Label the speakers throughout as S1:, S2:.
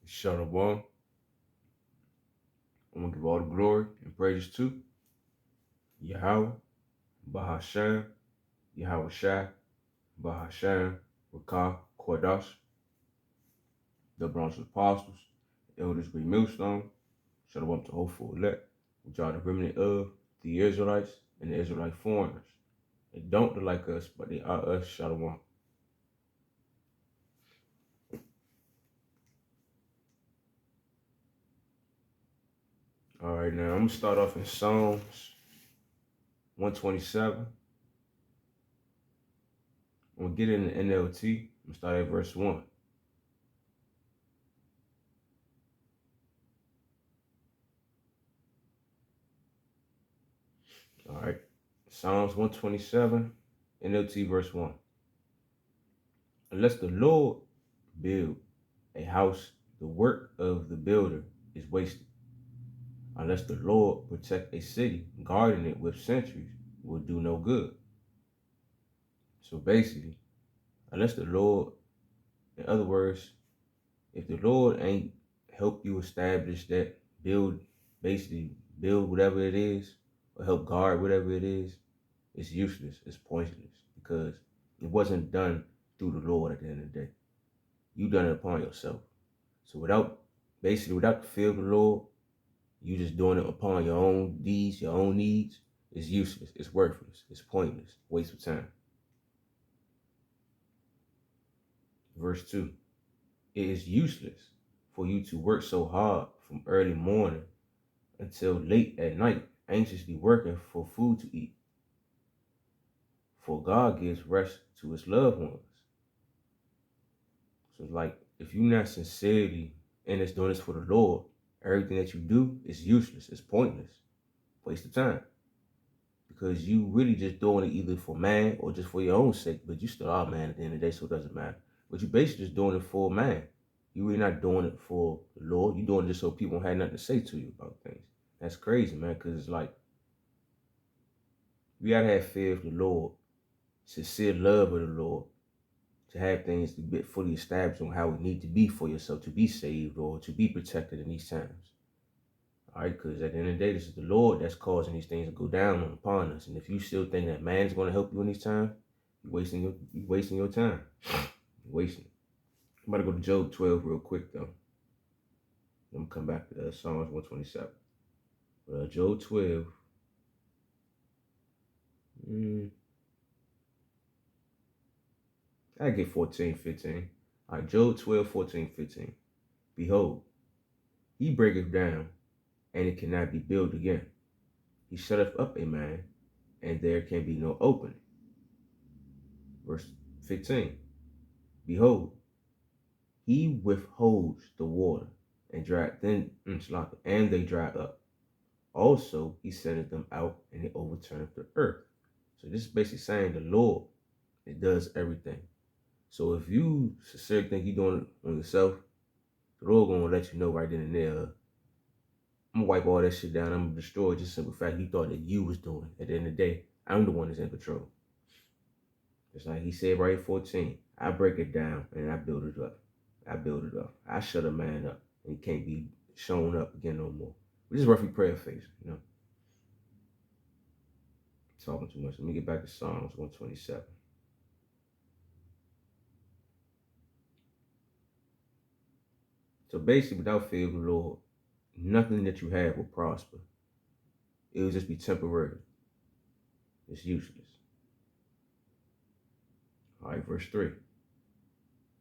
S1: Shalom. I'm gonna give all the glory and praises to Yahweh, Bahashem, Yahweh Shai, Bahashem, Rakah, Kodash, the bronze apostles, elders, great millstone, Shalom to hopeful elect, which are the remnant of the Israelites and the Israelite foreigners. They don't look like us, but they are us, Shalom. All right, now I'm gonna start off in Psalms 127. I'm gonna get it in the NLT. I'm gonna start at verse 1. All right. Psalms 127, NLT verse 1. Unless the Lord build a house, the work of the builder is wasted. Unless the Lord protect a city, guarding it with sentries will do no good. So basically, unless the Lord, in other words, if the Lord ain't help you establish that, basically build whatever it is, or help guard whatever it is, it's useless, it's pointless, because it wasn't done through the Lord at the end of the day. You done it upon yourself. So without the fear of the Lord, you just doing it upon your own deeds, your own needs, it's useless, it's worthless, it's pointless, waste of time. Verse 2. It is useless for you to work so hard from early morning until late at night, anxiously working for food to eat. For God gives rest to his loved ones. So it's like, if you're not sincerely in this doing this for the Lord, everything that you do is useless, it's pointless, waste of time. Because you really just doing it either for man or just for your own sake, but you still are man at the end of the day, so it doesn't matter. But you basically just doing it for man. You really not doing it for the Lord. You doing it just so people have nothing to say to you about things. That's crazy, man, because it's like, we gotta have fear of the Lord, sincere love of the Lord, to have things to be fully established on how it need to be for yourself to be saved or to be protected in these times. All right, because at the end of the day, this is the Lord that's causing these things to go down upon us. And if you still think that man's going to help you in these times, you're wasting your time. You're wasting it. I'm about to go to Job 12 real quick though. I'm gonna come back to Psalms 127. Job 12. I get 14, 15. All right, Job 12, 14, 15. Behold, he breaketh down, and it cannot be built again. He shutteth up a man, and there can be no opening. Verse 15. Behold, he withholds the water and they dry up. Also, he sendeth them out, and they overturneth the earth. So this is basically saying the Lord, it does everything. So if you sincerely think you're doing it on yourself, the Lord gonna let you know right then and there. I'm gonna wipe all that shit down. I'm gonna destroy just simple fact you thought that you was doing it. At the end of the day, I'm the one that's in control. It's like he said right 14. I break it down and I build it up. I build it up. I shut a man up and he can't be shown up again no more. Which is roughly prayer face, you know. Talking too much. Let me get back to Psalms 127. So basically, without fear of the Lord, nothing that you have will prosper. It will just be temporary. It's useless. All right, verse 3.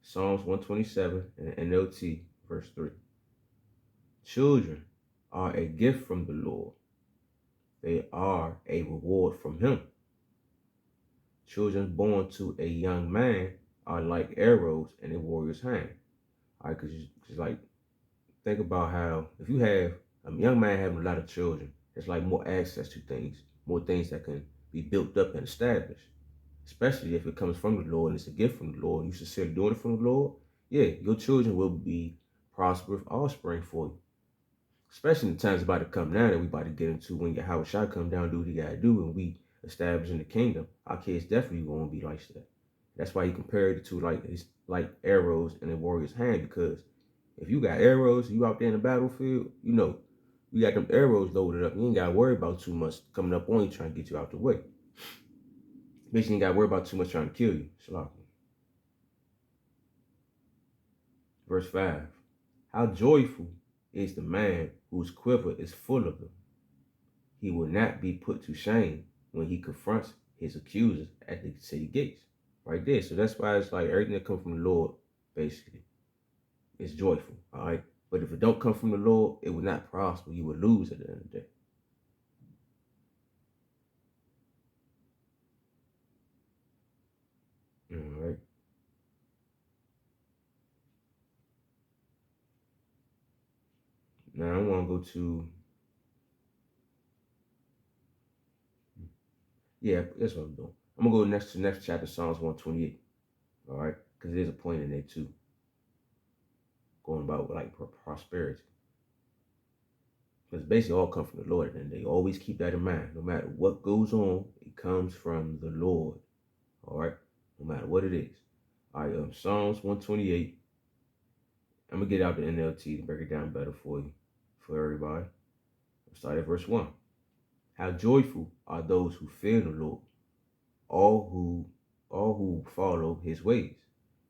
S1: Psalms 127 and NLT, verse 3. Children are a gift from the Lord. They are a reward from him. Children born to a young man are like arrows in a warrior's hand. All right, because like, think about how if you have a young man having a lot of children, it's like more access to things, more things that can be built up and established. Especially if it comes from the Lord and it's a gift from the Lord, and you sincerely doing it from the Lord, yeah, your children will be prosperous offspring for you. Especially in the times about to come now that we about to get into when your house shall come down, do what he gotta do, and we establish in the kingdom. Our kids definitely gonna be like that. That's why he compared it to like arrows in a warrior's hand, because If you got arrows, you out there in the battlefield, you know, you got them arrows loaded up. You ain't got to worry about too much coming up on you trying to get you out the way. Bitch, you ain't got to worry about too much trying to kill you. Shalom. Verse 5. How joyful is the man whose quiver is full of them. He will not be put to shame when he confronts his accusers at the city gates. Right there. So that's why it's like everything that comes from the Lord, basically, is joyful. All right. But if it don't come from the Lord, it will not prosper. You will lose at the end of the day. All right. Now I want to go to, yeah, that's what I'm doing. I'm gonna go next to the next chapter, Psalms 128. All right, because there's a point in there too, going about like prosperity. Because basically all come from the Lord, and they always keep that in mind. No matter what goes on, it comes from the Lord. All right, no matter what it is. All right, Psalms 128. I'm gonna get out the NLT to break it down better for you, for everybody. I'll start at verse 1. How joyful are those who fear the Lord, all who follow his ways.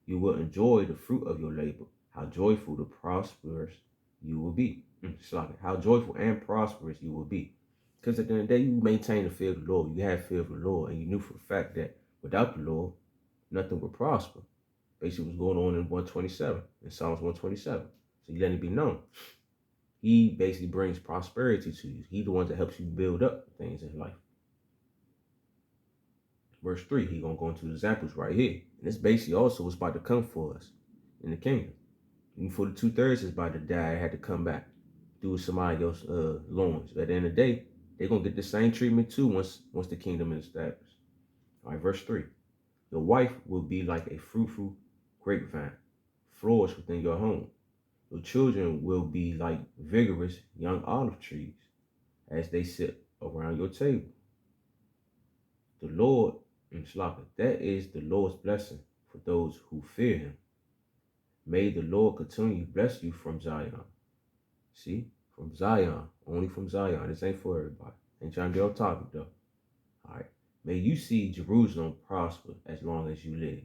S1: You will enjoy the fruit of your labor. How joyful the prosperous you will be. How joyful and prosperous you will be. Because at the end of the day, you maintain the fear of the Lord. You have fear of the Lord, and you knew for a fact that without the Lord, nothing would prosper. Basically, what's going on in 127, in Psalms 127. So you let it be known. He basically brings prosperity to you. He's the one that helps you build up things in life. Verse 3, he's going to go into examples right here. And this basically also was about to come for us in the kingdom. Even for the 2/3 is about to die, had to come back through somebody else's loins. But at the end of the day, they're going to get the same treatment too once the kingdom is established. All right, verse 3. Your wife will be like a fruitful grapevine, flourish within your home. Your children will be like vigorous young olive trees as they sit around your table. The Lord, that is the Lord's blessing for those who fear him. May the Lord continue to bless you from Zion. See? From Zion. Only from Zion. This ain't for everybody. Ain't trying to get off topic though. Alright. May you see Jerusalem prosper as long as you live.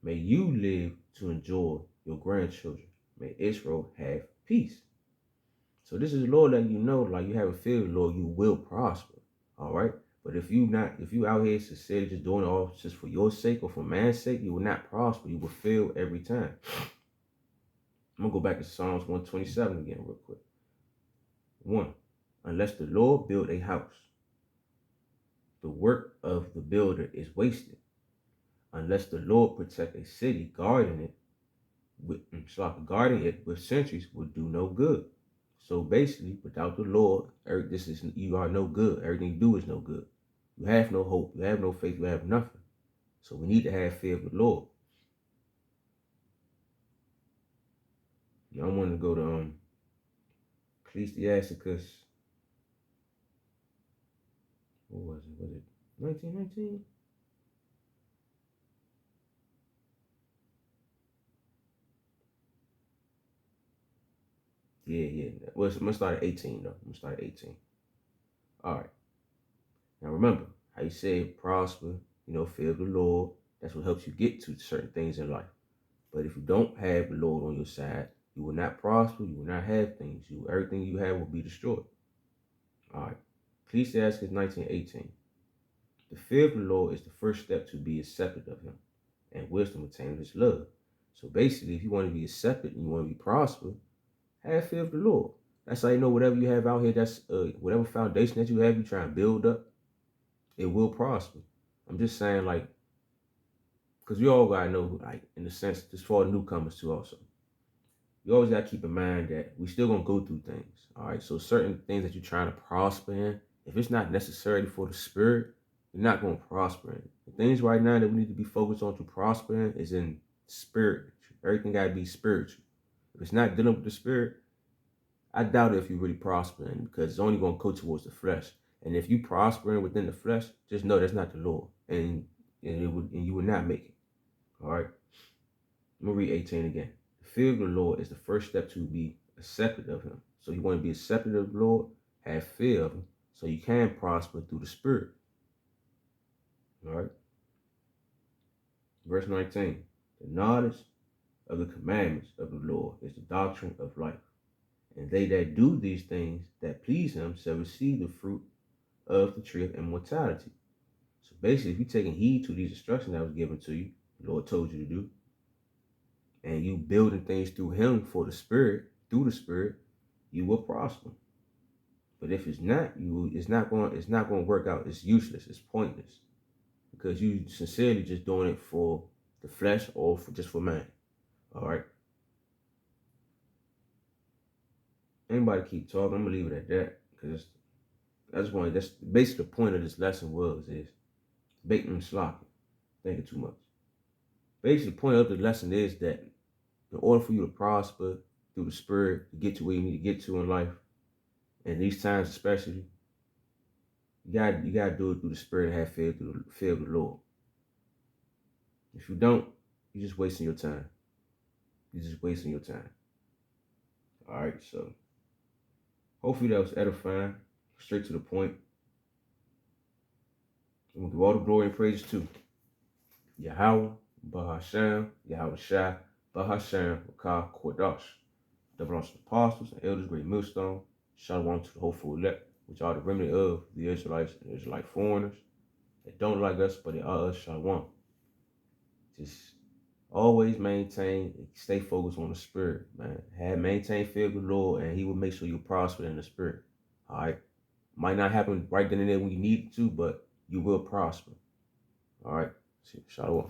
S1: May you live to enjoy your grandchildren. May Israel have peace. So this is the Lord letting you know, like you have a fear of the Lord, you will prosper. Alright? But if you out here sincerely just doing it all just for your sake or for man's sake, you will not prosper. You will fail every time. I'm going to go back to Psalms 127 again real quick. 1. Unless the Lord build a house, the work of the builder is wasted. Unless the Lord protect a city, guarding it with sentries would do no good. So basically, without the Lord, you are no good. Everything you do is no good. You have no hope. You have no faith. You have nothing. So we need to have fear of the Lord. Now I want to go to Ecclesiasticus. What was it? Was it 1919? Yeah. Well, I'm going to start at 18, though. I'm going to start at 18. All right. Now, remember how you said prosper, fear of the Lord. That's what helps you get to certain things in life. But if you don't have the Lord on your side, you will not prosper. You will not have things. Everything you have will be destroyed. All right. Ecclesiastes 19:18. The fear of the Lord is the first step to be accepted of him, and wisdom attains his love. So basically, if you want to be accepted and you want to be prosper, have fear of the Lord. That's how you know whatever you have out here, that's whatever foundation that you have, you try and build up, it will prosper. I'm just saying, like, because we all gotta know, like, in the sense, just for newcomers too also. You always gotta keep in mind that we still gonna go through things. All right. So certain things that you're trying to prosper in, if it's not necessarily for the spirit, you're not gonna prosper in. The things right now that we need to be focused on to prosper in is in spirit. Everything gotta be spiritual. If it's not dealing with the spirit, I doubt if you really prospering, because it's only going to go towards the flesh. And if you prospering within the flesh, just know that's not the Lord, and you would not make it. All right. I'm gonna read 18 again. The fear of the Lord is the first step to be accepted of him. So you want to be accepted of the Lord, have fear of him, so you can prosper through the Spirit. All right. Verse 19. The knowledge of the commandments of the Lord is the doctrine of life. And they that do these things that please him shall receive the fruit of the tree of immortality. So basically, if you're taking heed to these instructions that was given to you, the Lord told you to do, and you building things through him for the Spirit, through the Spirit, you will prosper. But if it's not, it's not going to work out. It's useless. It's pointless, because you sincerely just doing it for the flesh or just for man. All right. Anybody keep talking? I'm gonna leave it at that, because that's basically the point of this lesson is baiting and slocking, thinking too much. Basically, the point of the lesson is that in order for you to prosper through the Spirit, to get to where you need to get to in life, and these times especially, you gotta do it through the Spirit and have fear through the fear of the Lord. If you don't, you're just wasting your time. You're just wasting your time. All right, so hopefully that was edifying, straight to the point. And we'll give all the glory and praise to Yahweh, Bahasham, Yahweh Shai, Bahasham, Wakah, Kodash, the apostles and elders, great millstone, Shalom to the hopeful elect, which are the remnant of the Israelites and Israelite foreigners that don't like us, but they are us, Shalom. Just always maintain, stay focused on the Spirit, man. Maintain fear of the Lord, and he will make sure you prosper in the Spirit. All right. Might not happen right then and there when you need it to, but you will prosper. All right. Shalom.